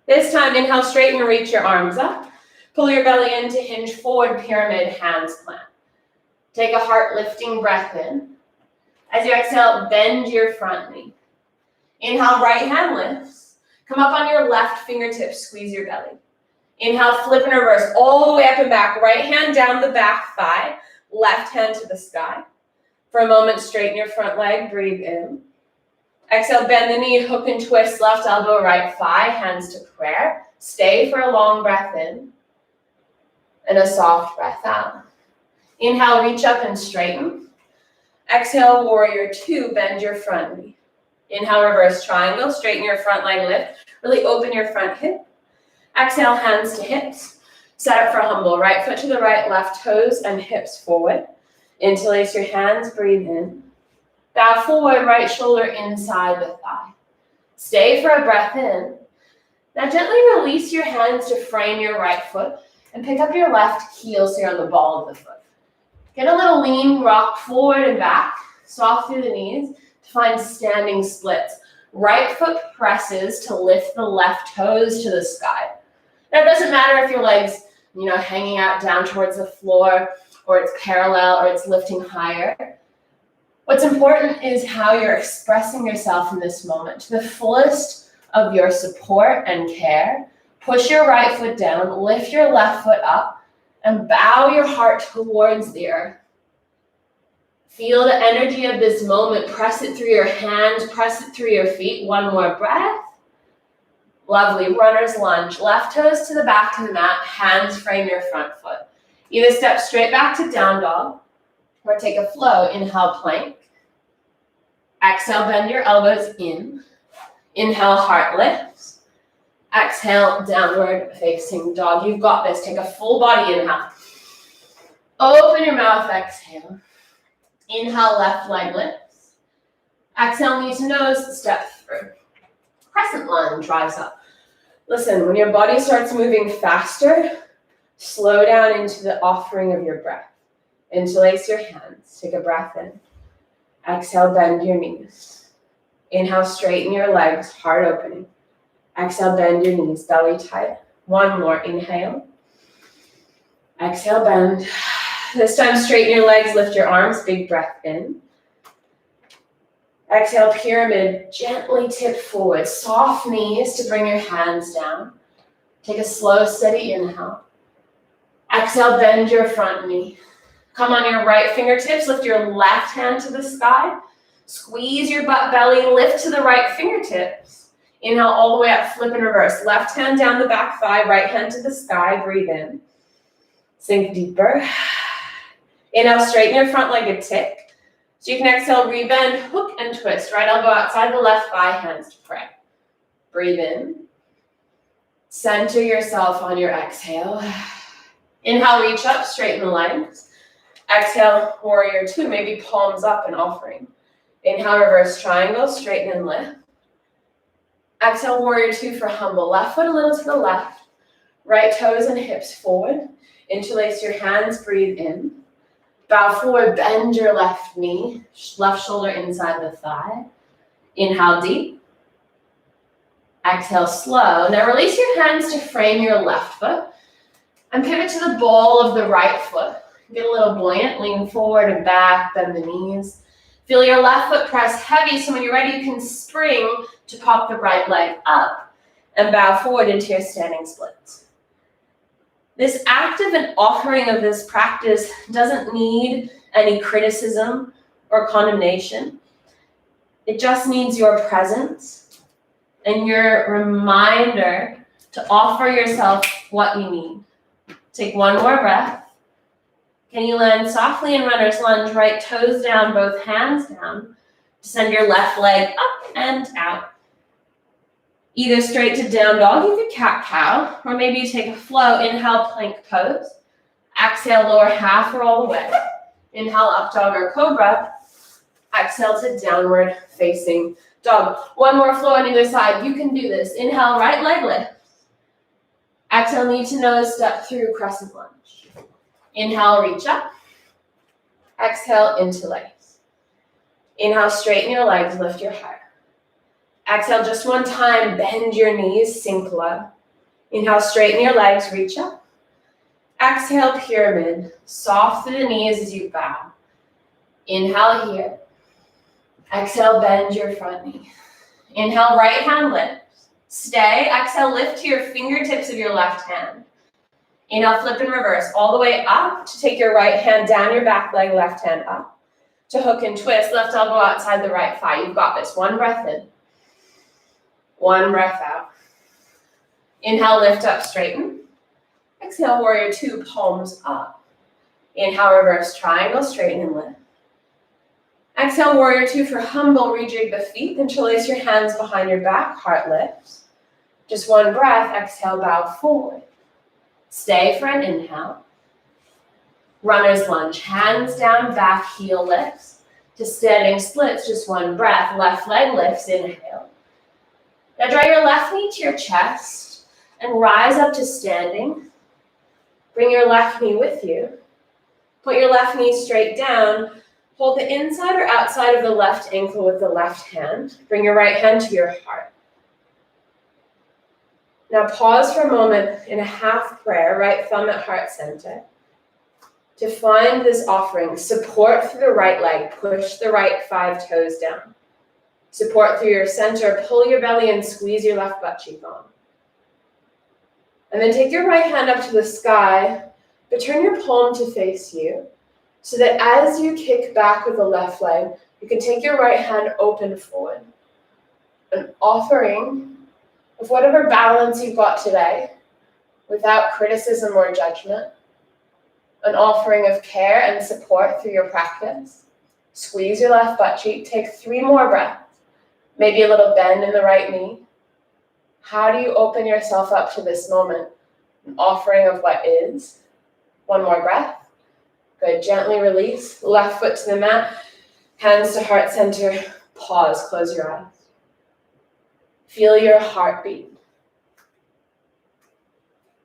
[SPEAKER 1] This time, inhale, straighten, reach your arms up. Pull your belly in to hinge forward, pyramid, hands plant. Take a heart-lifting breath in. As you exhale, bend your front knee. Inhale, right hand lifts. Come up on your left fingertips, squeeze your belly. Inhale, flip and reverse, all the way up and back. Right hand down the back thigh, left hand to the sky. For a moment, straighten your front leg, breathe in. Exhale, bend the knee, hook and twist, left elbow, right thigh, hands to prayer. Stay for a long breath in and a soft breath out. Inhale, reach up and straighten. Exhale, warrior two, bend your front knee. Inhale, reverse triangle, straighten your front leg, lift. Really open your front hip. Exhale, hands to hips. Set up for humble. Right foot to the right, left toes and hips forward. Interlace your hands, breathe in. Bow forward, right shoulder inside the thigh. Stay for a breath in. Now gently release your hands to frame your right foot and pick up your left heel so you're on the ball of the foot. Get a little lean, rock forward and back, soft through the knees to find standing splits. Right foot presses to lift the left toes to the sky. Now it doesn't matter if your legs, hanging out down towards the floor, or it's parallel, or it's lifting higher. What's important is how you're expressing yourself in this moment to the fullest of your support and care. Push your right foot down, lift your left foot up, and bow your heart towards the earth. Feel the energy of this moment. Press it through your hands, press it through your feet. One more breath. Lovely. Runner's lunge. Left toes to the back of the mat, hands frame your front foot. Either step straight back to down dog or take a flow. Inhale, plank. Exhale, bend your elbows in. Inhale, heart lifts. Exhale, downward facing dog. You've got this. Take a full body inhale. Open your mouth, exhale. Inhale, left leg lifts. Exhale, knee to nose, step through. Crescent lunge, rise up. Listen, when your body starts moving faster, slow down into the offering of your breath. Interlace your hands. Take a breath in. Exhale, bend your knees. Inhale, straighten your legs, heart opening. Exhale, bend your knees, belly tight. One more, inhale. Exhale, bend. This time, straighten your legs, lift your arms, big breath in. Exhale, pyramid, gently tip forward. Soft knees to bring your hands down. Take a slow, steady inhale. Exhale, bend your front knee. Come on your right fingertips, lift your left hand to the sky. Squeeze your butt belly, lift to the right fingertips. Inhale all the way up, flip and reverse. Left hand down the back thigh, right hand to the sky, breathe in. Sink deeper. Inhale, straighten your front leg a tick. So you can exhale, rebend, hook and twist. Right elbow outside the left thigh, hands to pray. Breathe in. Center yourself on your exhale. Inhale, reach up, straighten the legs. Exhale, warrior two, maybe palms up and offering. Inhale, reverse triangle, straighten and lift. Exhale, warrior two for humble. Left foot a little to the left. Right toes and hips forward. Interlace your hands, breathe in. Bow forward, bend your left knee, left shoulder inside the thigh. Inhale deep. Exhale slow. Now release your hands to frame your left foot and pivot to the ball of the right foot. Get a little buoyant, lean forward and back, bend the knees. Feel your left foot press heavy, so when you're ready, you can spring to pop the right leg up and bow forward into your standing splits. This active and offering of this practice doesn't need any criticism or condemnation. It just needs your presence and your reminder to offer yourself what you need. Take one more breath. Can you land softly in runner's lunge, right toes down, both hands down. Send your left leg up and out. Either straight to down dog, you could cat-cow, or maybe you take a flow. Inhale, plank pose. Exhale, lower half or all the way. Inhale, up dog or cobra. Exhale to downward facing dog. One more flow on either side. You can do this. Inhale, right leg lift. Exhale, knee to nose, step through crescent lunge. Inhale, reach up. Exhale, interlace. Inhale, straighten your legs, lift your heart. Exhale just one time, bend your knees, sink low. Inhale, straighten your legs, reach up. Exhale, pyramid. Soft through the knees as you bow. Inhale here. Exhale, bend your front knee. Inhale, right hand lifts. Stay. Exhale, lift to your fingertips of your left hand. Inhale, flip and reverse all the way up to take your right hand down your back leg, left hand up. To hook and twist, left elbow outside the right thigh. You've got this. One breath in. One breath out. Inhale, lift up, straighten. Exhale, warrior two, palms up. Inhale, reverse triangle, straighten and lift. Exhale, warrior two for humble, rejig the feet, interlace your hands behind your back, heart lifts. Just one breath, exhale, bow forward. Stay for an inhale. Runner's lunge, hands down, back heel lifts. To standing splits, just one breath, left leg lifts, inhale. Now draw your left knee to your chest and rise up to standing. Bring your left knee with you. Put your left knee straight down. Hold the inside or outside of the left ankle with the left hand. Bring your right hand to your heart. Now pause for a moment in a half prayer, right thumb at heart center. To find this offering, support through the right leg, push the right 5 toes down. Support through your center, pull your belly and squeeze your left butt cheek on. And then take your right hand up to the sky, but turn your palm to face you, so that as you kick back with the left leg, you can take your right hand open forward. An offering of whatever balance you've got today, without criticism or judgment. An offering of care and support through your practice. Squeeze your left butt cheek, take 3 more breaths. Maybe a little bend in the right knee. How do you open yourself up to this moment? An offering of what is. 1 more breath. Good, gently release. Left foot to the mat, hands to heart center. Pause, close your eyes. Feel your heartbeat.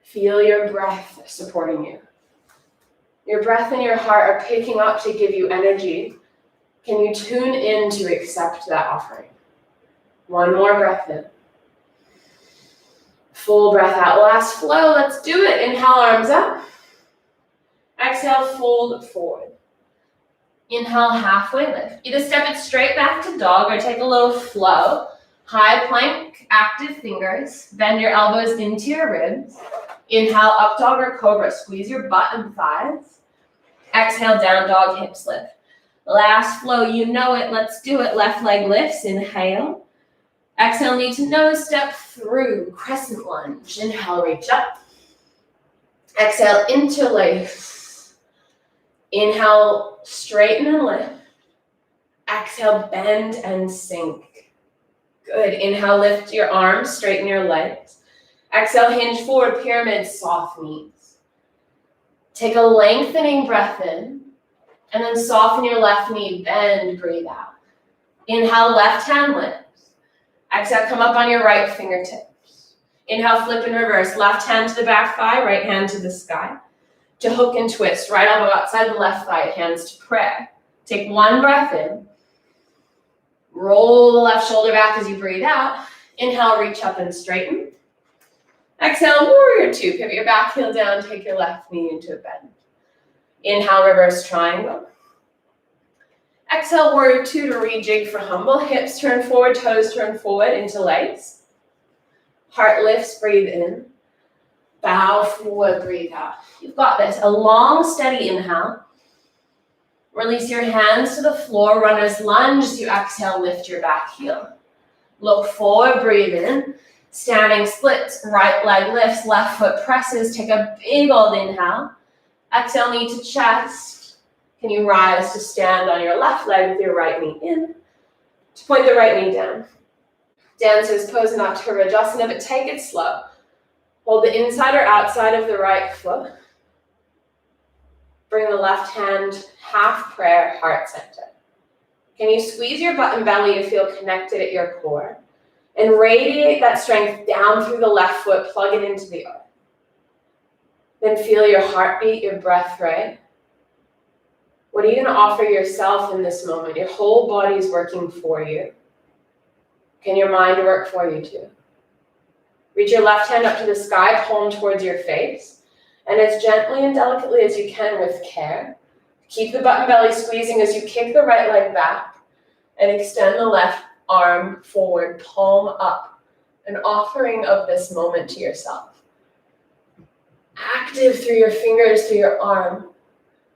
[SPEAKER 1] Feel your breath supporting you. Your breath and your heart are picking up to give you energy. Can you tune in to accept that offering? 1 more breath in. Full breath out. Last flow. Let's do it. Inhale, arms up. Exhale, fold forward. Inhale, halfway lift. Either step it straight back to dog or take a little flow. High plank, active fingers. Bend your elbows into your ribs. Inhale, up dog or cobra. Squeeze your butt and thighs. Exhale, down dog, hips lift. Last flow, you know it. Let's do it. Left leg lifts. Inhale. Exhale, knee to nose, step through. Crescent lunge. Inhale, reach up. Exhale, interlace. Inhale, straighten and lift. Exhale, bend and sink. Good. Inhale, lift your arms, straighten your legs. Exhale, hinge forward, pyramid, soft knees. Take a lengthening breath in, and then soften your left knee, bend, breathe out. Inhale, left hand lifts. Exhale, come up on your right fingertips. Inhale, flip and reverse. Left hand to the back thigh, right hand to the sky. To hook and twist, right elbow outside the left thigh, hands to prayer. Take 1 breath in. Roll the left shoulder back as you breathe out. Inhale, reach up and straighten. Exhale, warrior two. Pivot your back heel down, take your left knee into a bend. Inhale, reverse triangle. Exhale, warrior two to rejig for humble. Hips turn forward, toes turn forward, interlace. Heart lifts, breathe in. Bow forward, breathe out. You've got this. A long, steady inhale. Release your hands to the floor, runner's lunge. As you exhale, lift your back heel. Look forward, breathe in. Standing splits, right leg lifts, left foot presses. Take a big old inhale. Exhale, knee to chest. Can you rise to stand on your left leg with your right knee in? To point the right knee down. Dancer's pose, not Virabhadrasana, but take it slow. Hold the inside or outside of the right foot. Bring the left hand, half prayer, heart center. Can you squeeze your butt and belly to feel connected at your core? And radiate that strength down through the left foot, plug it into the earth. Then feel your heartbeat, your breath, right? What are you going to offer yourself in this moment? Your whole body is working for you. Can your mind work for you too? Reach your left hand up to the sky, palm towards your face, and as gently and delicately as you can with care, keep the button belly squeezing as you kick the right leg back and extend the left arm forward, palm up, an offering of this moment to yourself. Active through your fingers, through your arm,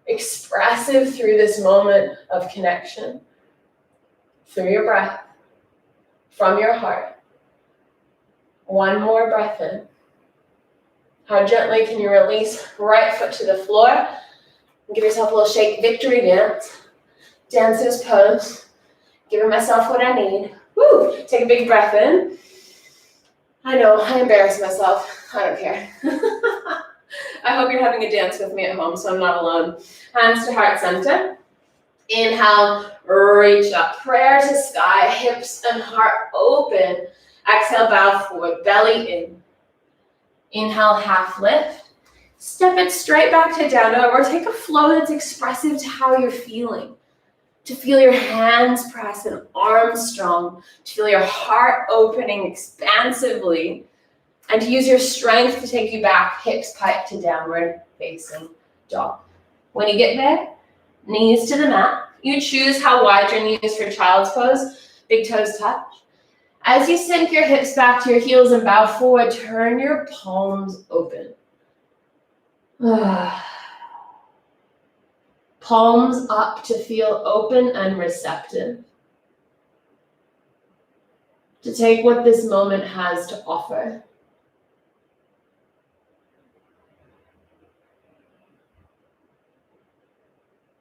[SPEAKER 1] expressive through this moment of connection, through your breath, from your heart. One more breath in. How gently can you release right foot to the floor and give yourself a little shake victory dance. Dancer's pose. Giving myself what I need. Woo! Take a big breath in. I know, I embarrass myself. I don't care. I hope you're having a dance with me at home, so I'm not alone. Hands to heart center. Inhale, reach up. Prayer to sky, hips and heart open. Exhale, bow forward, belly in. Inhale, half lift. Step it straight back to down dog, or take a flow that's expressive to how you're feeling. To feel your hands press and arms strong. To feel your heart opening expansively. And to use your strength to take you back, hips pipe to downward facing dog. When you get there, knees to the mat. You choose how wide your knees for child's pose. Big toes touch. As you sink your hips back to your heels and bow forward, turn your palms open. Palms up to feel open and receptive. To take what this moment has to offer.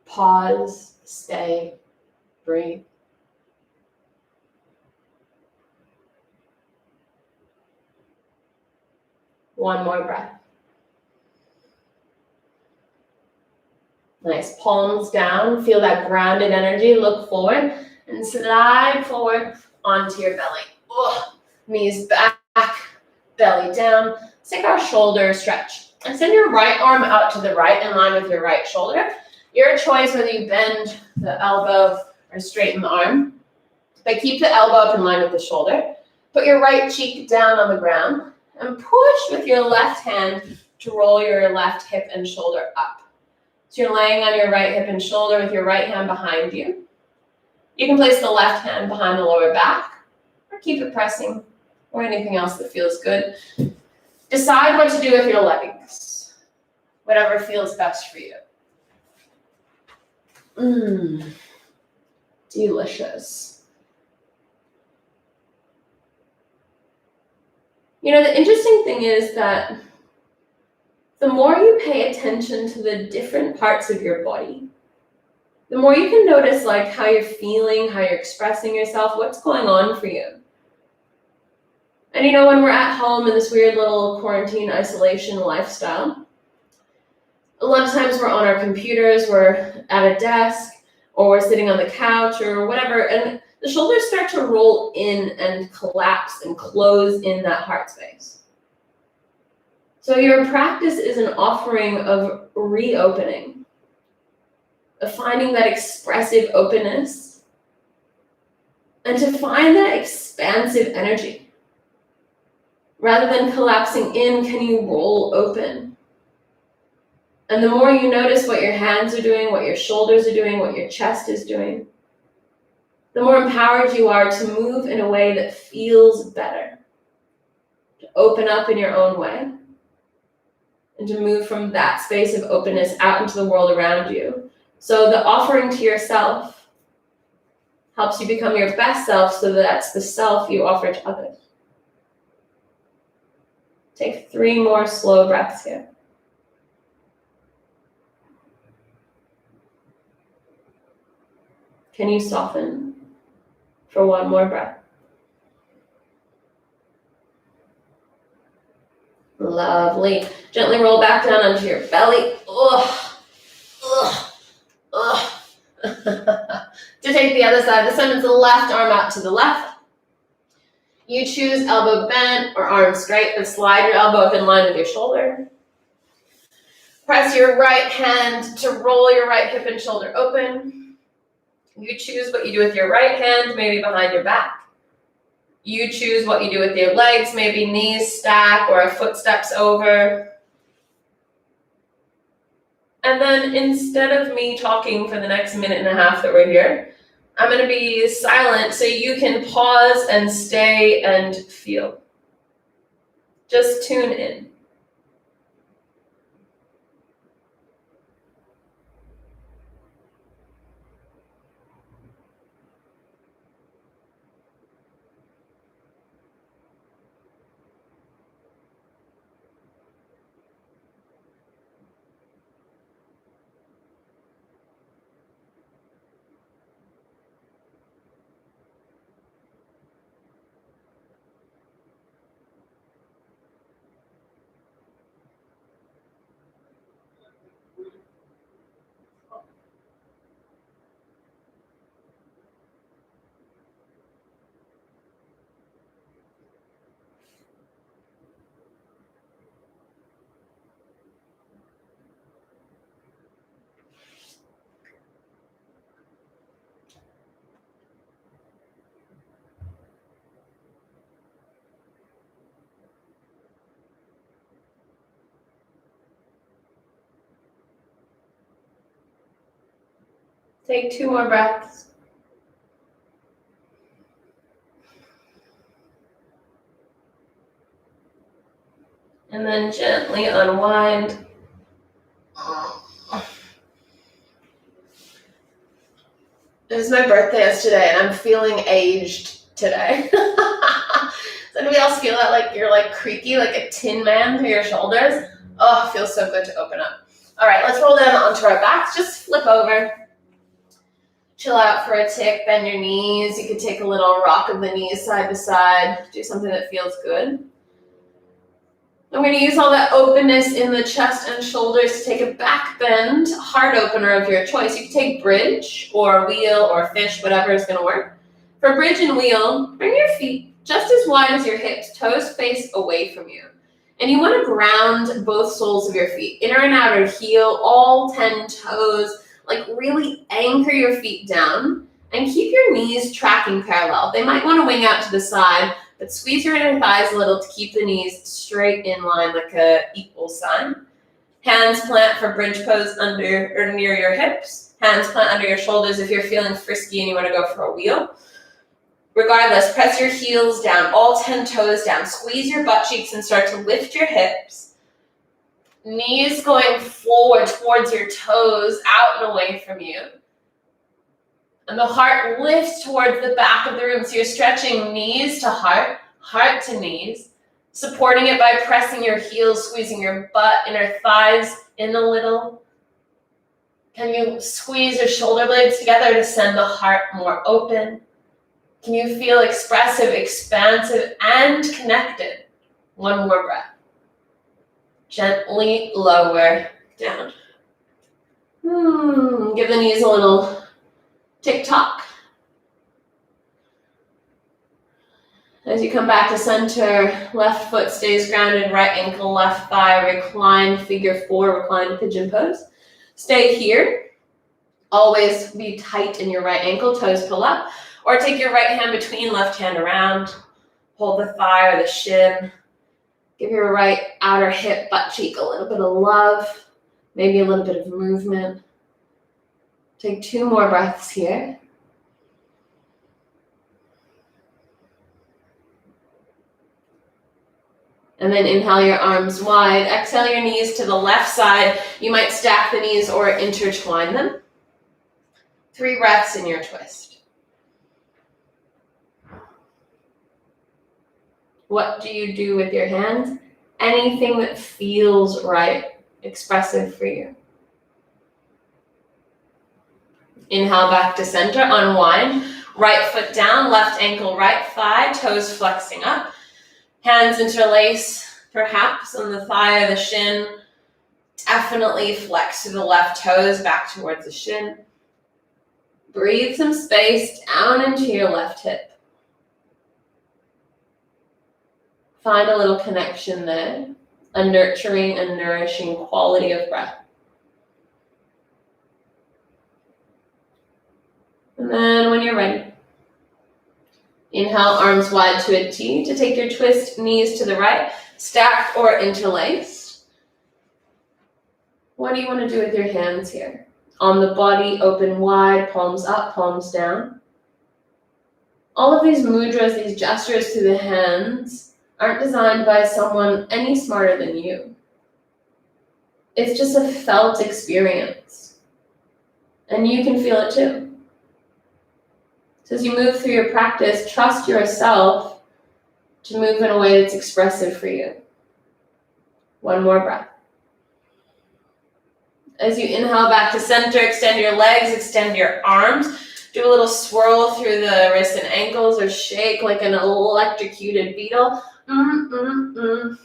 [SPEAKER 1] Pause, stay, breathe. One more breath. Nice. Palms down. Feel that grounded energy. Look forward and slide forward onto your belly. Knees back, belly down. Take our shoulder stretch. And send your right arm out to the right in line with your right shoulder. Your choice whether you bend the elbow or straighten the arm. But keep the elbow up in line with the shoulder. Put your right cheek down on the ground. And push with your left hand to roll your left hip and shoulder up. So you're laying on your right hip and shoulder with your right hand behind you. You can place the left hand behind the lower back or keep it pressing or anything else that feels good. Decide what to do with your legs. Whatever feels best for you. Delicious. You know, the interesting thing is that the more you pay attention to the different parts of your body, the more you can notice like how you're feeling, how you're expressing yourself, what's going on for you. And you know, when we're at home in this weird little quarantine isolation lifestyle, a lot of times we're on our computers, we're at a desk, or we're sitting on the couch or whatever, and the shoulders start to roll in and collapse and close in that heart space. So your practice is an offering of reopening, of finding that expressive openness, and to find that expansive energy. Rather than collapsing in, can you roll open? And the more you notice what your hands are doing, what your shoulders are doing, what your chest is doing, the more empowered you are to move in a way that feels better. To open up in your own way. And to move from that space of openness out into the world around you. So the offering to yourself helps you become your best self, so that's the self you offer to others. Take 3 more slow breaths here. Can you soften for 1 more breath? Lovely. Gently roll back down onto your belly. To take the other side, send the left arm out to the left. You choose elbow bent or arm straight, but slide your elbow up in line with your shoulder. Press your right hand to roll your right hip and shoulder open. You choose what you do with your right hand, maybe behind your back. You choose what you do with your legs, maybe knees stack or footsteps over. And then instead of me talking for the next minute and a half that we're here, I'm going to be silent so you can pause and stay and feel. Just tune in. Take 2 more breaths. And then gently unwind. It was my birthday yesterday and I'm feeling aged today. Does anybody else feel that, like you're like creaky, like a tin man through your shoulders? Oh, it feels so good to open up. All right, let's roll down onto our backs. Just flip over. Chill out for a tick, bend your knees. You could take a little rock of the knees side to side. Do something that feels good. I'm going to use all that openness in the chest and shoulders to take a back bend, heart opener of your choice. You can take bridge or wheel or fish, whatever is going to work. For bridge and wheel, bring your feet just as wide as your hips, toes face away from you. And you want to ground both soles of your feet, inner and outer heel, all 10 toes. Like really anchor your feet down and keep your knees tracking parallel. They might want to wing out to the side, but squeeze your inner thighs a little to keep the knees straight in line like a equal sign. Hands plant for bridge pose under or near your hips. Hands plant under your shoulders if you're feeling frisky and you want to go for a wheel. Regardless, press your heels down, all 10 toes down. Squeeze your butt cheeks and start to lift your hips. Knees going forward towards your toes, out and away from you. And the heart lifts towards the back of the room. So you're stretching knees to heart, heart to knees, supporting it by pressing your heels, squeezing your butt, inner thighs in a little. Can you squeeze your shoulder blades together to send the heart more open? Can you feel expressive, expansive, and connected? One more breath. Gently lower down. Give the knees a little tick-tock. As you come back to center, left foot stays grounded, right ankle, left thigh, reclined figure 4, reclined pigeon pose. Stay here. Always be tight in your right ankle, toes pull up. Or take your right hand between, left hand around. Hold the thigh or the shin. Give your right outer hip, butt cheek a little bit of love. Maybe a little bit of movement. Take 2 more breaths here. And then inhale your arms wide. Exhale your knees to the left side. You might stack the knees or intertwine them. 3 breaths in your twist. What do you do with your hands? Anything that feels right, expressive for you. Inhale back to center, unwind. Right foot down, left ankle, right thigh, toes flexing up. Hands interlace, perhaps on the thigh or the shin. Definitely flex to the left toes back towards the shin. Breathe some space down into your left hip. Find a little connection there, a nurturing and nourishing quality of breath. And then when you're ready, Inhale, arms wide to a T. To take your twist, knees to the right, stacked or interlaced. What do you want to do with your hands here? On the body, open wide, palms up, palms down. All of these mudras, these gestures through the hands, aren't designed by someone any smarter than you. It's just a felt experience. And you can feel it too. So as you move through your practice, trust yourself to move in a way that's expressive for you. One more breath. As you inhale back to center, extend your legs, extend your arms. Do a little swirl through the wrists and ankles or shake like an electrocuted beetle. I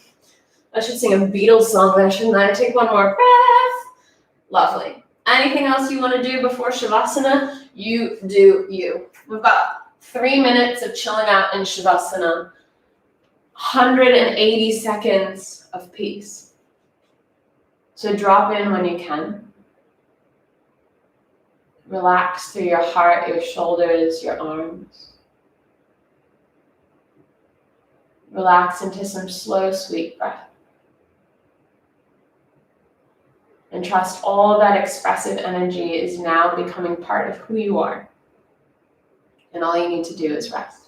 [SPEAKER 1] should sing a Beatles song there, shouldn't I? Take one more breath. Lovely. Anything else you want to do before Shavasana? You do you. We've got 3 minutes of chilling out in Shavasana. 180 seconds of peace. So drop in when you can. Relax through your heart, your shoulders, your arms. Relax into some slow, sweet breath. And trust all that expressive energy is now becoming part of who you are. And all you need to do is rest.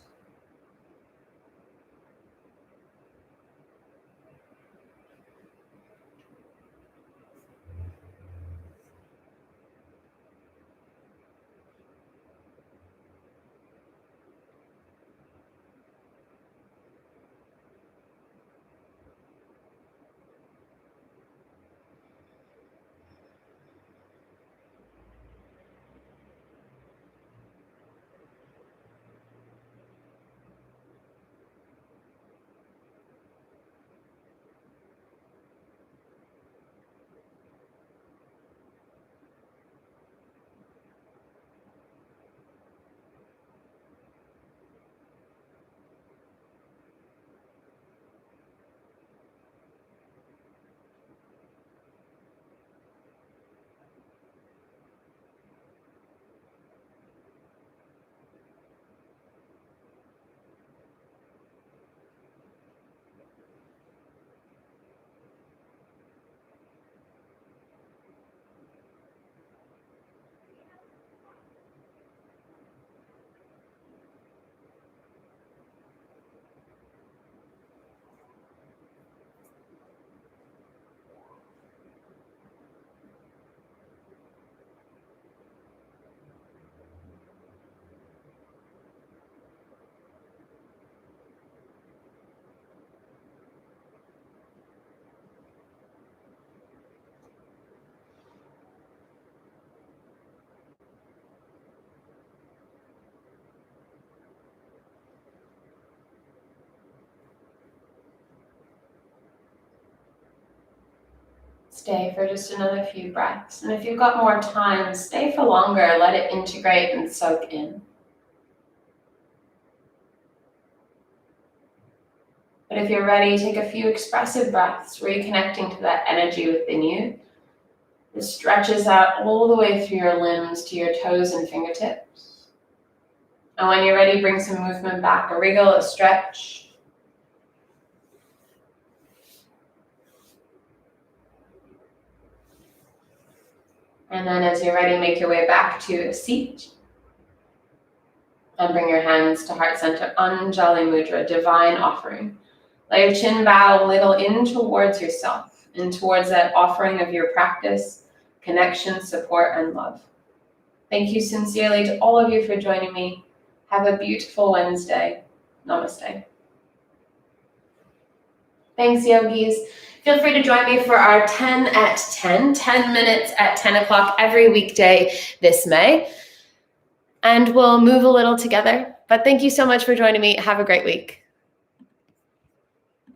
[SPEAKER 1] Stay for just another few breaths. And if you've got more time, stay for longer. Let it integrate and soak in. But if you're ready, take a few expressive breaths, reconnecting to that energy within you. It stretches out all the way through your limbs to your toes and fingertips. And when you're ready, bring some movement back, a wriggle, a stretch. And then as you're ready, make your way back to a seat. And bring your hands to heart center, Anjali Mudra, divine offering. Let your chin bow a little in towards yourself, in towards that offering of your practice, connection, support, and love. Thank you sincerely to all of you for joining me. Have a beautiful Wednesday. Namaste. Thanks, yogis. Feel free to join me for our 10 at 10 minutes at 10 o'clock every weekday this May. And we'll move a little together. But thank you so much for joining me. Have a great week.